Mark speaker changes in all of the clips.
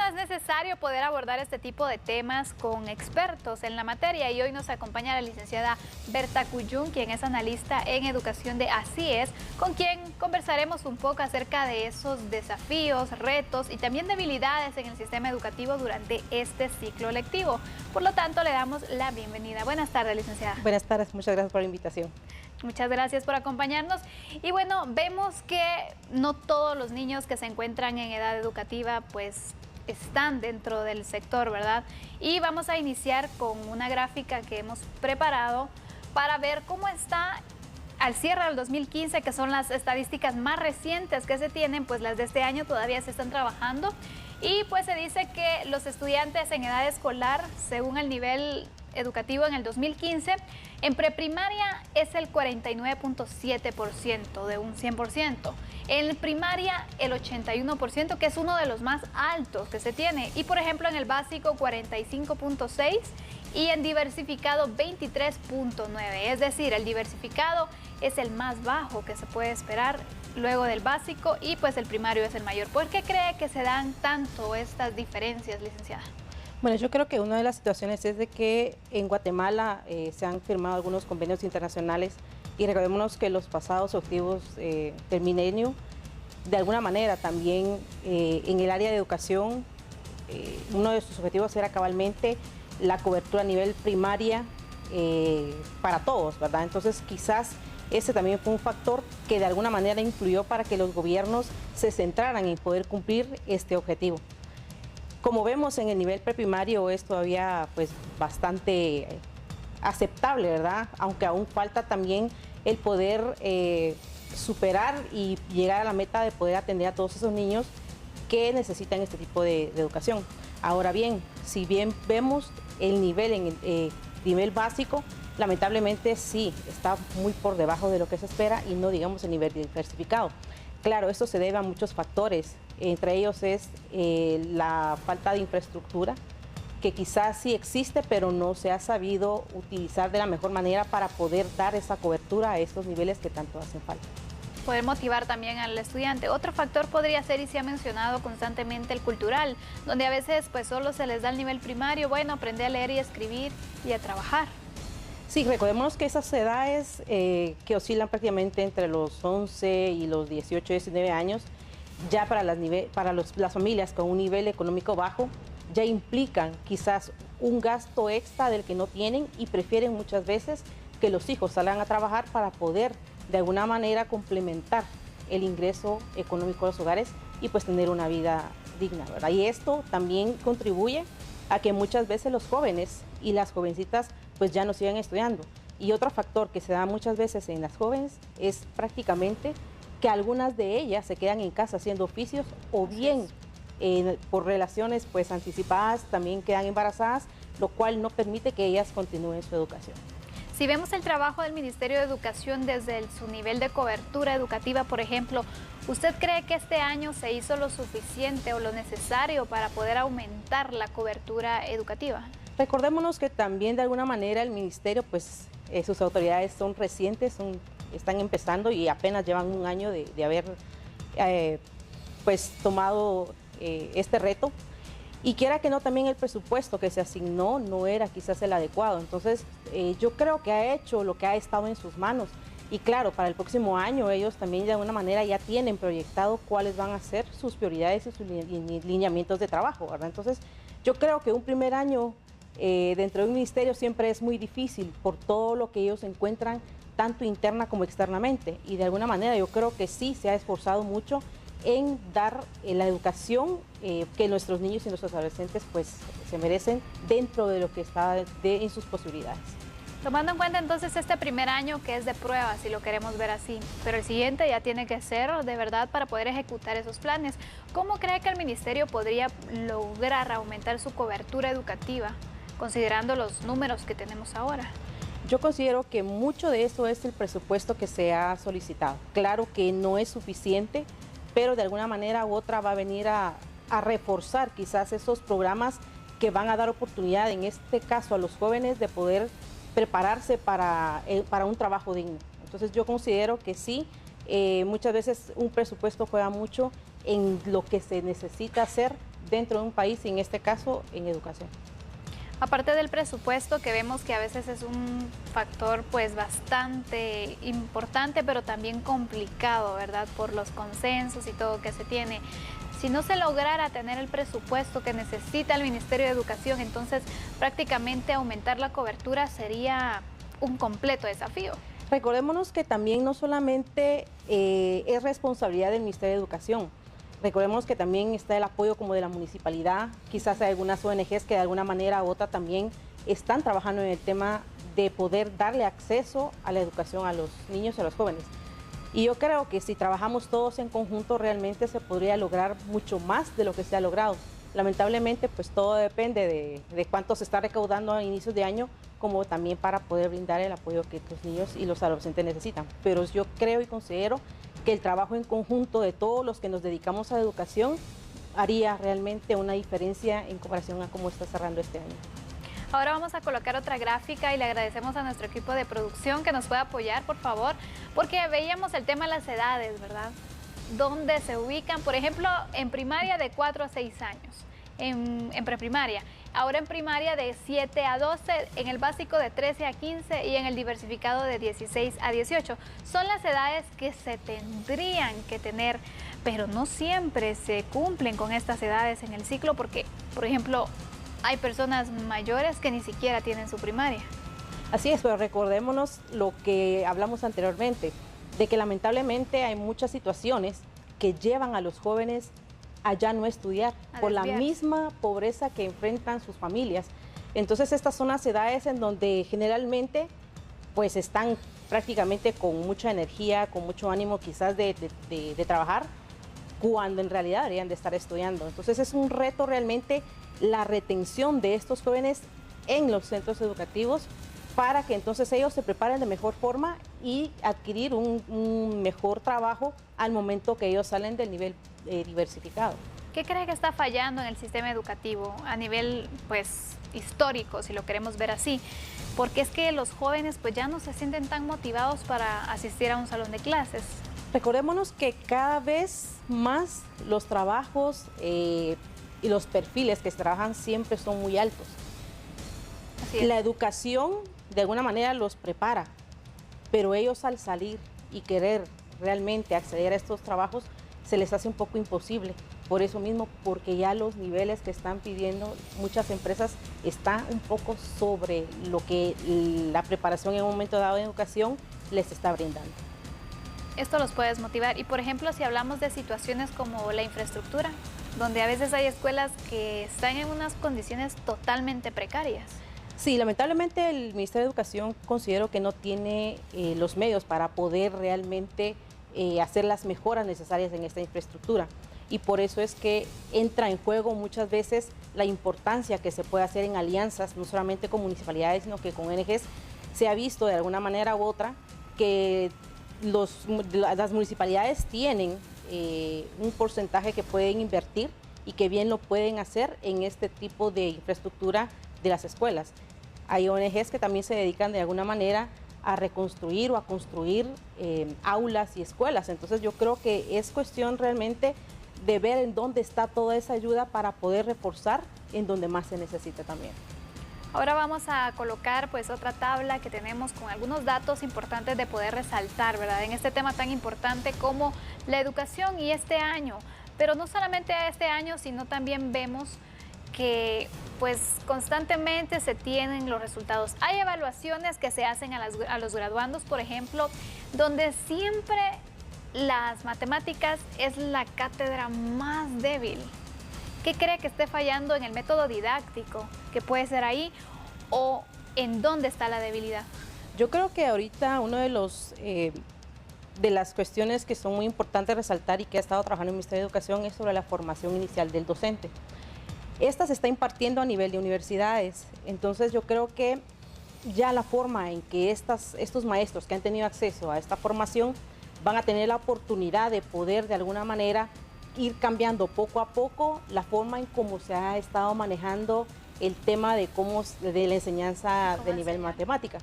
Speaker 1: es necesario poder abordar este tipo de temas con expertos en la materia y hoy nos acompaña la licenciada Berta Cuyún, quien es analista en educación de Así Es, con quien conversaremos un poco acerca de esos desafíos, retos y también debilidades en el sistema educativo durante este ciclo lectivo. Por lo tanto, le damos la bienvenida. Buenas tardes, licenciada.
Speaker 2: Buenas tardes, muchas gracias por la invitación.
Speaker 1: Muchas gracias por acompañarnos. Y bueno, vemos que no todos los niños que se encuentran en edad educativa pues están dentro del sector, ¿verdad? Y vamos a iniciar con una gráfica que hemos preparado para ver cómo está al cierre del 2015, que son las estadísticas más recientes que se tienen, pues las de este año todavía se están trabajando. Y pues se dice que los estudiantes en edad escolar, según el nivel educativo en el 2015, en preprimaria es el 49.7% de un 100%. En primaria el 81%, que es uno de los más altos que se tiene. Y por ejemplo en el básico 45.6% y en diversificado 23.9%. Es decir, el diversificado es el más bajo que se puede esperar luego del básico y pues el primario es el mayor. ¿Por qué cree que se dan tanto estas diferencias, licenciada?
Speaker 2: Bueno, yo creo que una de las situaciones es de que en Guatemala se han firmado algunos convenios internacionales y recordémonos que los pasados objetivos del milenio, de alguna manera también en el área de educación, uno de sus objetivos era cabalmente la cobertura a nivel primaria para todos, ¿verdad? Entonces quizás ese también fue un factor que de alguna manera influyó para que los gobiernos se centraran en poder cumplir este objetivo. Como vemos en el nivel preprimario es todavía pues bastante aceptable, ¿verdad? Aunque aún falta también el poder superar y llegar a la meta de poder atender a todos esos niños que necesitan este tipo de educación. Ahora bien, si bien vemos el nivel en el nivel básico, lamentablemente sí, está muy por debajo de lo que se espera y no digamos el nivel diversificado. Claro, esto se debe a muchos factores, entre ellos es la falta de infraestructura, que quizás sí existe, pero no se ha sabido utilizar de la mejor manera para poder dar esa cobertura a estos niveles que tanto hacen falta.
Speaker 1: Poder motivar también al estudiante. Otro factor podría ser, y se ha mencionado constantemente, el cultural, donde a veces pues solo se les da el nivel primario, bueno, aprender a leer y escribir y a trabajar.
Speaker 2: Sí, recordemos que esas edades que oscilan prácticamente entre los 11 y los 18, 19 años, ya para las familias con un nivel económico bajo, ya implican quizás un gasto extra del que no tienen y prefieren muchas veces que los hijos salgan a trabajar para poder de alguna manera complementar el ingreso económico de los hogares y pues tener una vida digna, ¿verdad? Y esto también contribuye a que muchas veces los jóvenes y las jovencitas pues ya no sigan estudiando. Y otro factor que se da muchas veces en las jóvenes es prácticamente que algunas de ellas se quedan en casa haciendo oficios o bien por relaciones pues anticipadas también quedan embarazadas, lo cual no permite que ellas continúen su educación.
Speaker 1: Si vemos el trabajo del Ministerio de Educación desde su nivel de cobertura educativa, por ejemplo, ¿usted cree que este año se hizo lo suficiente o lo necesario para poder aumentar la cobertura educativa?
Speaker 2: Recordémonos que también de alguna manera el Ministerio, pues sus autoridades son recientes, están empezando y apenas llevan un año de haber pues tomado este reto. Y quiera que no, también el presupuesto que se asignó no era quizás el adecuado. Entonces, yo creo que ha hecho lo que ha estado en sus manos. Y claro, para el próximo año ellos también de alguna manera ya tienen proyectado cuáles van a ser sus prioridades y sus lineamientos de trabajo, ¿verdad? Entonces, yo creo que un primer año dentro de un ministerio siempre es muy difícil por todo lo que ellos encuentran, tanto interna como externamente. Y de alguna manera yo creo que sí se ha esforzado mucho en dar la educación que nuestros niños y nuestros adolescentes pues se merecen dentro de lo que está en sus posibilidades.
Speaker 1: Tomando en cuenta entonces este primer año que es de prueba, si lo queremos ver así, pero el siguiente ya tiene que ser de verdad para poder ejecutar esos planes. ¿Cómo cree que el ministerio podría lograr aumentar su cobertura educativa, considerando los números que tenemos ahora?
Speaker 2: Yo considero que mucho de eso es el presupuesto que se ha solicitado. Claro que no es suficiente, pero de alguna manera u otra va a venir a reforzar quizás esos programas que van a dar oportunidad, en este caso a los jóvenes, de poder prepararse para un trabajo digno. Entonces yo considero que sí, muchas veces un presupuesto juega mucho en lo que se necesita hacer dentro de un país, y en este caso en educación.
Speaker 1: Aparte del presupuesto, que vemos que a veces es un factor pues bastante importante, pero también complicado, ¿verdad? Por los consensos y todo que se tiene. Si no se lograra tener el presupuesto que necesita el Ministerio de Educación, entonces prácticamente aumentar la cobertura sería un completo desafío.
Speaker 2: Recordémonos que también no solamente es responsabilidad del Ministerio de Educación. Recordemos que también está el apoyo como de la municipalidad, quizás hay algunas ONGs que de alguna manera u otra también están trabajando en el tema de poder darle acceso a la educación a los niños y a los jóvenes. Y yo creo que si trabajamos todos en conjunto realmente se podría lograr mucho más de lo que se ha logrado. Lamentablemente pues todo depende de cuánto se está recaudando a inicios de año, como también para poder brindar el apoyo que los niños y los adolescentes necesitan. Pero yo creo y considero que el trabajo en conjunto de todos los que nos dedicamos a la educación haría realmente una diferencia en comparación a cómo está cerrando este año.
Speaker 1: Ahora vamos a colocar otra gráfica y le agradecemos a nuestro equipo de producción que nos pueda apoyar, por favor, porque veíamos el tema de las edades, ¿verdad? ¿Dónde se ubican? Por ejemplo, en primaria de 4 a 6 años, en preprimaria. Ahora en primaria de 7 a 12, en el básico de 13 a 15 y en el diversificado de 16 a 18. Son las edades que se tendrían que tener, pero no siempre se cumplen con estas edades en el ciclo porque, por ejemplo, hay personas mayores que ni siquiera tienen su primaria.
Speaker 2: Así es, pero recordémonos lo que hablamos anteriormente, de que lamentablemente hay muchas situaciones que llevan a los jóvenes a ya no estudiar por la misma pobreza que enfrentan sus familias. Entonces estas son las edades en donde generalmente pues están prácticamente con mucha energía, con mucho ánimo quizás de trabajar, cuando en realidad deberían de estar estudiando. Entonces es un reto realmente la retención de estos jóvenes en los centros educativos para que entonces ellos se preparen de mejor forma y adquirir un mejor trabajo al momento que ellos salen del nivel diversificado.
Speaker 1: ¿Qué cree que está fallando en el sistema educativo a nivel pues histórico, si lo queremos ver así? Porque es que los jóvenes pues ya no se sienten tan motivados para asistir a un salón de clases.
Speaker 2: Recordémonos que cada vez más los trabajos y los perfiles que se trabajan siempre son muy altos.
Speaker 1: Así es.
Speaker 2: La educación de alguna manera los prepara, pero ellos al salir y querer realmente acceder a estos trabajos se les hace un poco imposible. Por eso mismo, porque ya los niveles que están pidiendo muchas empresas están un poco sobre lo que la preparación en un momento dado de educación les está brindando.
Speaker 1: Esto los puede desmotivar. Y por ejemplo, si hablamos de situaciones como la infraestructura, donde a veces hay escuelas que están en unas condiciones totalmente precarias.
Speaker 2: Sí, lamentablemente el Ministerio de Educación considero que no tiene los medios para poder realmente hacer las mejoras necesarias en esta infraestructura. Y por eso es que entra en juego muchas veces la importancia que se puede hacer en alianzas, no solamente con municipalidades, sino que con ONGs. Se ha visto de alguna manera u otra que las municipalidades tienen un porcentaje que pueden invertir y que bien lo pueden hacer en este tipo de infraestructura de las escuelas. Hay ONGs que también se dedican de alguna manera a reconstruir o a construir aulas y escuelas. Entonces yo creo que es cuestión realmente de ver en dónde está toda esa ayuda para poder reforzar en donde más se necesita también.
Speaker 1: Ahora vamos a colocar pues otra tabla que tenemos con algunos datos importantes de poder resaltar, ¿verdad? En este tema tan importante como la educación y este año. Pero no solamente este año, sino también vemos que pues constantemente se tienen los resultados. Hay evaluaciones que se hacen a los graduandos, por ejemplo, donde siempre las matemáticas es la cátedra más débil. ¿Qué cree que esté fallando en el método didáctico? ¿Que puede ser ahí? ¿O en dónde está la debilidad?
Speaker 2: Yo creo que ahorita uno de las cuestiones que son muy importantes resaltar y que ha estado trabajando el Ministerio de Educación es sobre la formación inicial del docente. Esta se está impartiendo a nivel de universidades, entonces yo creo que ya la forma en que estos maestros que han tenido acceso a esta formación van a tener la oportunidad de poder de alguna manera ir cambiando poco a poco la forma en cómo se ha estado manejando el tema de la enseñanza de nivel matemática.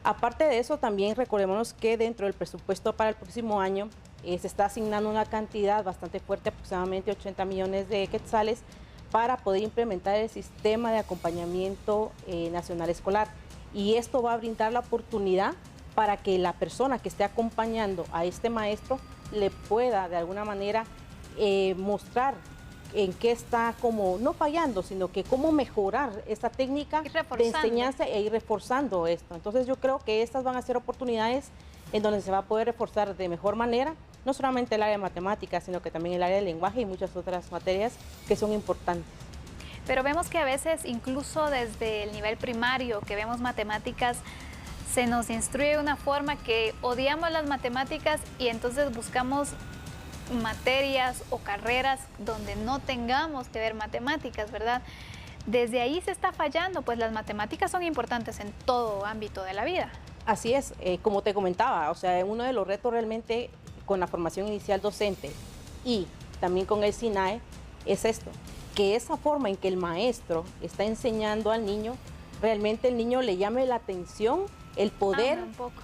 Speaker 2: Aparte de eso, también recordémonos que dentro del presupuesto para el próximo año se está asignando una cantidad bastante fuerte, aproximadamente 80 millones de quetzales, para poder implementar el sistema de acompañamiento nacional escolar. Y esto va a brindar la oportunidad para que la persona que esté acompañando a este maestro le pueda de alguna manera mostrar en qué está como, no fallando, sino que cómo mejorar esta técnica de enseñanza e ir reforzando esto. Entonces yo creo que estas van a ser oportunidades en donde se va a poder reforzar de mejor manera, no solamente el área de matemáticas, sino que también el área de lenguaje y muchas otras materias que son importantes.
Speaker 1: Pero vemos que a veces, incluso desde el nivel primario, que vemos matemáticas, se nos instruye de una forma que odiamos las matemáticas y entonces buscamos materias o carreras donde no tengamos que ver matemáticas, ¿verdad? Desde ahí se está fallando, pues las matemáticas son importantes en todo ámbito de la vida.
Speaker 2: Así es, como te comentaba, o sea, uno de los retos realmente con la formación inicial docente y también con el SINAE es esto, que esa forma en que el maestro está enseñando al niño, realmente el niño le llame la atención, el poder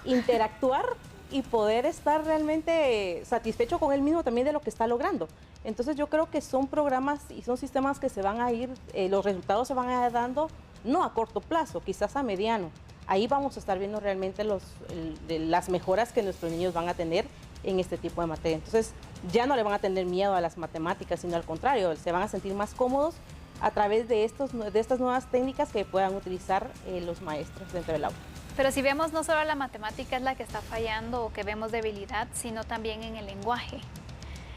Speaker 2: interactuar y poder estar realmente satisfecho con él mismo también de lo que está logrando. Entonces yo creo que son programas y son sistemas que se van a ir, los resultados se van a ir dando no a corto plazo, quizás a mediano. Ahí vamos a estar viendo realmente las mejoras que nuestros niños van a tener en este tipo de materia. Entonces ya no le van a tener miedo a las matemáticas, sino al contrario, se van a sentir más cómodos a través de estas nuevas técnicas que puedan utilizar los maestros dentro del aula.
Speaker 1: Pero si vemos, no solo la matemática es la que está fallando o que vemos debilidad, sino también en el lenguaje.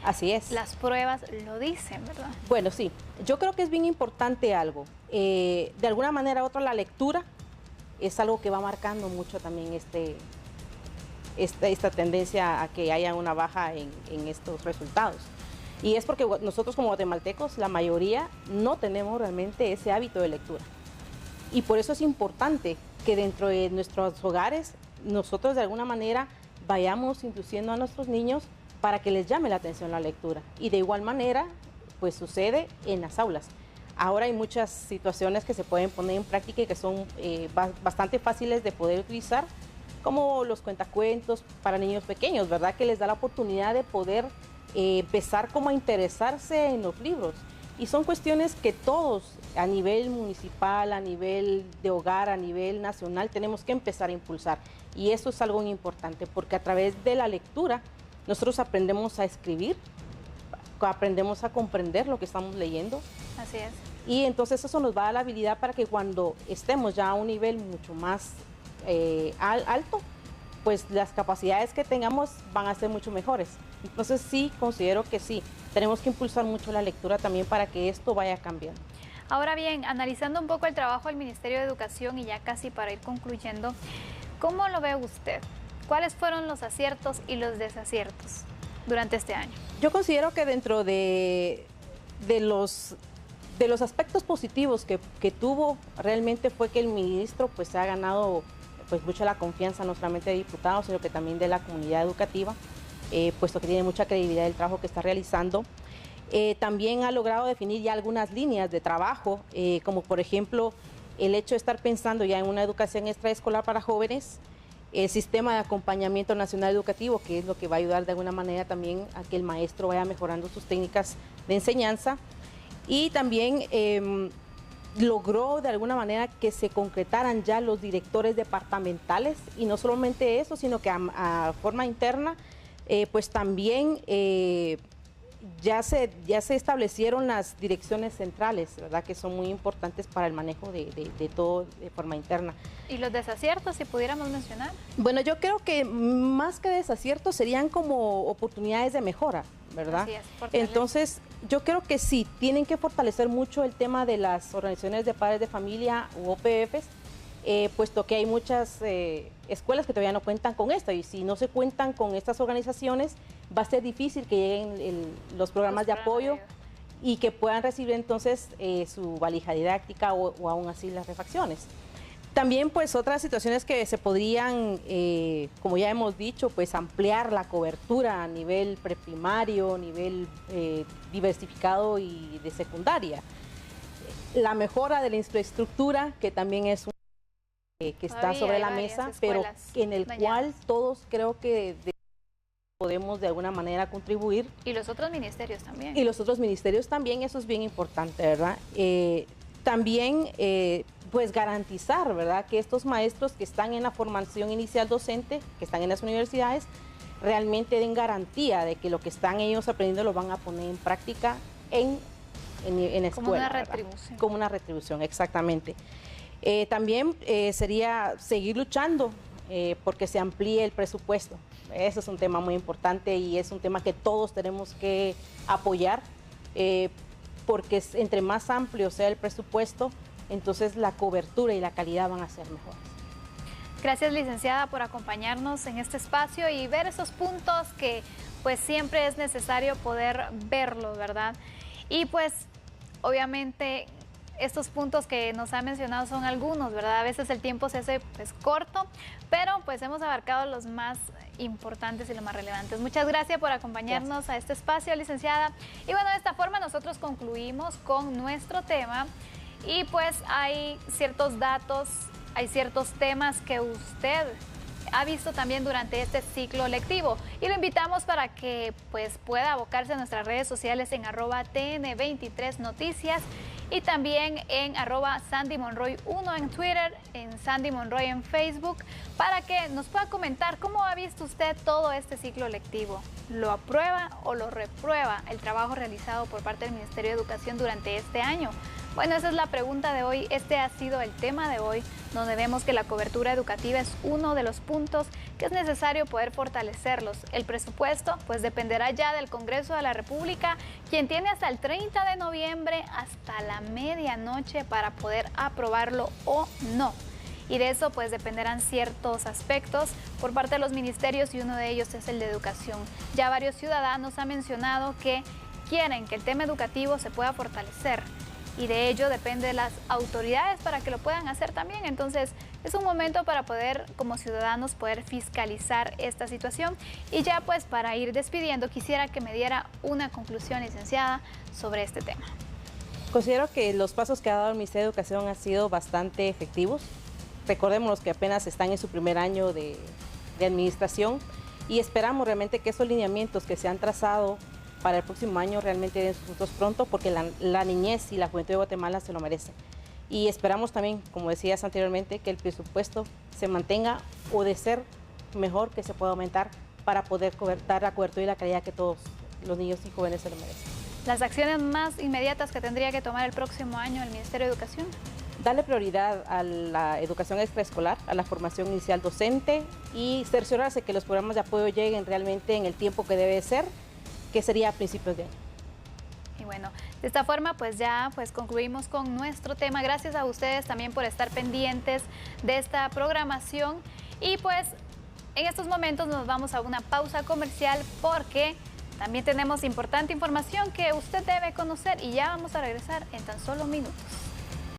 Speaker 2: Así es.
Speaker 1: Las pruebas lo dicen, ¿verdad?
Speaker 2: Bueno, sí. Yo creo que es bien importante algo. De alguna manera u otra, la lectura es algo que va marcando mucho también esta tendencia a que haya una baja en estos resultados. Y es porque nosotros como guatemaltecos, la mayoría, no tenemos realmente ese hábito de lectura. Y por eso es importante que dentro de nuestros hogares nosotros de alguna manera vayamos induciendo a nuestros niños para que les llame la atención la lectura. Y de igual manera, pues sucede en las aulas. Ahora hay muchas situaciones que se pueden poner en práctica y que son bastante fáciles de poder utilizar, como los cuentacuentos para niños pequeños, ¿verdad? Que les da la oportunidad de poder empezar como a interesarse en los libros. Y son cuestiones que todos a nivel municipal, a nivel de hogar, a nivel nacional, tenemos que empezar a impulsar. Y eso es algo muy importante, porque a través de la lectura nosotros aprendemos a escribir, aprendemos a comprender lo que estamos leyendo.
Speaker 1: Así es.
Speaker 2: Y entonces eso nos va a dar la habilidad para que cuando estemos ya a un nivel mucho más alto, pues las capacidades que tengamos van a ser mucho mejores. Entonces sí, considero que sí, tenemos que impulsar mucho la lectura también para que esto vaya cambiando.
Speaker 1: Ahora bien, analizando un poco el trabajo del Ministerio de Educación y ya casi para ir concluyendo, ¿cómo lo ve usted? ¿Cuáles fueron los aciertos y los desaciertos durante este año?
Speaker 2: Yo considero que dentro de los aspectos positivos que tuvo, realmente fue que el ministro pues ha ganado pues mucho la confianza no solamente de diputados, sino que también de la comunidad educativa, puesto que tiene mucha credibilidad el trabajo que está realizando. También ha logrado definir ya algunas líneas de trabajo, como por ejemplo el hecho de estar pensando ya en una educación extraescolar para jóvenes, el sistema de acompañamiento nacional educativo, que es lo que va a ayudar de alguna manera también a que el maestro vaya mejorando sus técnicas de enseñanza, y también logró de alguna manera que se concretaran ya los directores departamentales, y no solamente eso, sino que a forma interna, pues también ya se establecieron las direcciones centrales, ¿verdad? Que son muy importantes para el manejo de todo de forma interna.
Speaker 1: ¿Y los desaciertos, si pudiéramos mencionar?
Speaker 2: Bueno, yo creo que más que desaciertos serían como oportunidades de mejora, ¿verdad?
Speaker 1: Así es,
Speaker 2: entonces, yo creo que sí, tienen que fortalecer mucho el tema de las organizaciones de padres de familia u OPFs, puesto que hay muchas escuelas que todavía no cuentan con esto, y si no se cuentan con estas organizaciones, va a ser difícil que lleguen los programas de apoyo y que puedan recibir entonces su valija didáctica o aún así las refacciones. También pues otras situaciones que se podrían, como ya hemos dicho, pues ampliar la cobertura a nivel preprimario, nivel diversificado y de secundaria. La mejora de la infraestructura, que también es un que está sobre la mesa, pero en el cual todos creo que podemos de alguna manera contribuir.
Speaker 1: Y los otros ministerios también.
Speaker 2: Y los otros ministerios también, eso es bien importante, ¿verdad? También, pues garantizar, ¿verdad?, que estos maestros que están en la formación inicial docente, que están en las universidades, realmente den garantía de que lo que están ellos aprendiendo lo van a poner en práctica en la escuela.
Speaker 1: Como una retribución.
Speaker 2: ¿Verdad? Como una retribución, exactamente. También sería seguir luchando porque se amplíe el presupuesto. Ese es un tema muy importante y es un tema que todos tenemos que apoyar, porque entre más amplio sea el presupuesto, entonces la cobertura y la calidad van a ser mejores.
Speaker 1: Gracias, licenciada, por acompañarnos en este espacio y ver esos puntos que pues siempre es necesario poder verlos, ¿verdad? Y pues obviamente estos puntos que nos ha mencionado son algunos, ¿verdad? A veces el tiempo se hace pues corto, pero pues hemos abarcado los más importantes y los más relevantes. Muchas gracias por acompañarnos a este espacio, licenciada. Y bueno, de esta forma nosotros concluimos con nuestro tema y pues hay ciertos datos, hay ciertos temas que usted ha visto también durante este ciclo lectivo y lo invitamos para que pues pueda abocarse a nuestras redes sociales en @TN23 Noticias y también en @SandyMonroy1 en Twitter, en Sandy Monroy en Facebook, para que nos pueda comentar cómo ha visto usted todo este ciclo lectivo. ¿Lo aprueba o lo reprueba el trabajo realizado por parte del Ministerio de Educación durante este año? Bueno, esa es la pregunta de hoy. Este ha sido el tema de hoy, donde vemos que la cobertura educativa es uno de los puntos que es necesario poder fortalecerlos. El presupuesto, pues dependerá ya del Congreso de la República, quien tiene hasta el 30 de noviembre, hasta la medianoche, para poder aprobarlo o no. Y de eso pues dependerán ciertos aspectos por parte de los ministerios y uno de ellos es el de educación. Ya varios ciudadanos han mencionado que quieren que el tema educativo se pueda fortalecer. Y de ello depende de las autoridades para que lo puedan hacer también. Entonces es un momento para poder, como ciudadanos, poder fiscalizar esta situación. Y ya pues para ir despidiendo, quisiera que me diera una conclusión, licenciada, sobre este tema.
Speaker 2: Considero que los pasos que ha dado el Ministerio de Educación han sido bastante efectivos. Recordemos que apenas están en su primer año de administración y esperamos realmente que esos lineamientos que se han trazado para el próximo año realmente den sus frutos pronto, porque la niñez y la juventud de Guatemala se lo merecen. Y esperamos también, como decías anteriormente, que el presupuesto se mantenga o de ser mejor, que se pueda aumentar para poder dar la cobertura y la calidad que todos los niños y jóvenes se lo merecen.
Speaker 1: Las acciones más inmediatas que tendría que tomar el próximo año el Ministerio de Educación.
Speaker 2: Darle prioridad a la educación extraescolar, a la formación inicial docente y cerciorarse que los programas de apoyo lleguen realmente en el tiempo que debe ser, que sería a principios de año.
Speaker 1: Y bueno, de esta forma pues ya pues concluimos con nuestro tema. Gracias a ustedes también por estar pendientes de esta programación y pues en estos momentos nos vamos a una pausa comercial porque también tenemos importante información que usted debe conocer y ya vamos a regresar en tan solo minutos.